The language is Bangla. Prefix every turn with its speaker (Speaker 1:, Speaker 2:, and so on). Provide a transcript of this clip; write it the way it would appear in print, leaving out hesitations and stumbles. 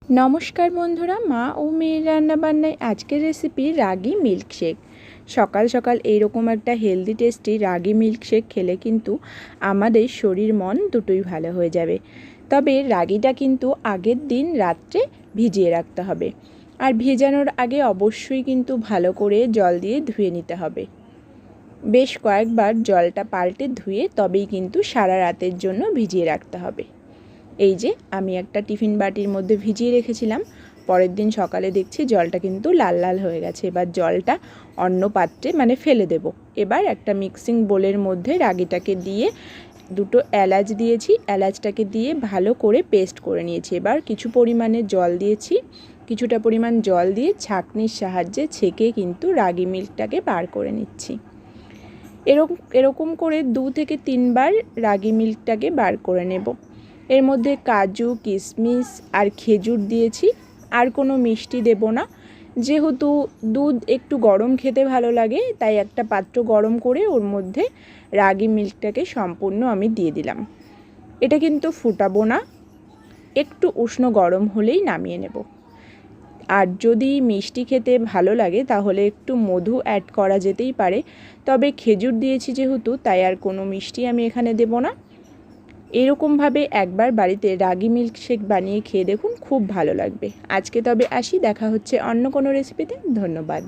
Speaker 1: নমস্কার বন্ধুরা, মা ও মেয়ের রান্নাবান্নায় আজকের রেসিপি রাগি মিল্কশেক। সকাল সকাল এইরকম একটা হেলদি টেস্টি রাগি মিল্কশেক খেলে কিন্তু আমাদের শরীর মন দুটোই ভালো হয়ে যাবে। তবে রাগিটা কিন্তু আগের দিন রাত্রে ভিজিয়ে রাখতে হবে, আর ভেজানোর আগে অবশ্যই কিন্তু ভালো করে জল দিয়ে ধুয়ে নিতে হবে। বেশ কয়েকবার জলটা পাল্টে ধুয়ে তবেই কিন্তু সারা রাতের জন্য ভিজিয়ে রাখতে হবে। এই যে আমি একটা টিফিন বাটির মধ্যে ভিজিয়ে রেখেছিলাম, পরের দিন সকালে দেখছি জলটা কিন্তু লাল লাল হয়ে গেছে। এবার জলটা অন্য পাত্রে ফেলে দেব। এবার একটা মিক্সিং বোলের মধ্যে রাগিটাকে দিয়ে দুটো এলাচ দিয়েছি, এলাচটাকে দিয়ে ভালো করে পেস্ট করে নিয়েছি। এবার কিছু পরিমাণে জল দিয়েছি, কিছুটা পরিমাণ জল দিয়ে ছাঁকনির সাহায্যে ছেঁকে কিন্তু রাগি মিল্কটাকে বার করে নিচ্ছি। এরকম করে 2 থেকে 3 বার রাগি মিল্কটাকে বার করে নেব। এর মধ্যে কাজু, কিশমিশ আর খেজুর দিয়েছি, আর কোনো মিষ্টি দেব না। যেহেতু দুধ একটু গরম খেতে ভালো লাগে, তাই একটা পাত্র গরম করে ওর মধ্যে রাগি মিল্কটাকে সম্পূর্ণ আমি দিয়ে দিলাম। এটা কিন্তু ফুটাবো না, একটু উষ্ণ গরম হলেই নামিয়ে নেব। আর যদি মিষ্টি খেতে ভালো লাগে তাহলে একটু মধু অ্যাড করা যেতেই পারে, তবে খেজুর দিয়েছি যেহেতু, তাই আর কোনো মিষ্টি আমি এখানে দেব না। এরকমভাবে একবার বাড়িতে রাগি মিল্কশেক বানিয়ে খেয়ে দেখুন, খুব ভালো লাগবে। আজকে তবে আসি, দেখা হচ্ছে অন্য কোনো রেসিপিতে। ধন্যবাদ।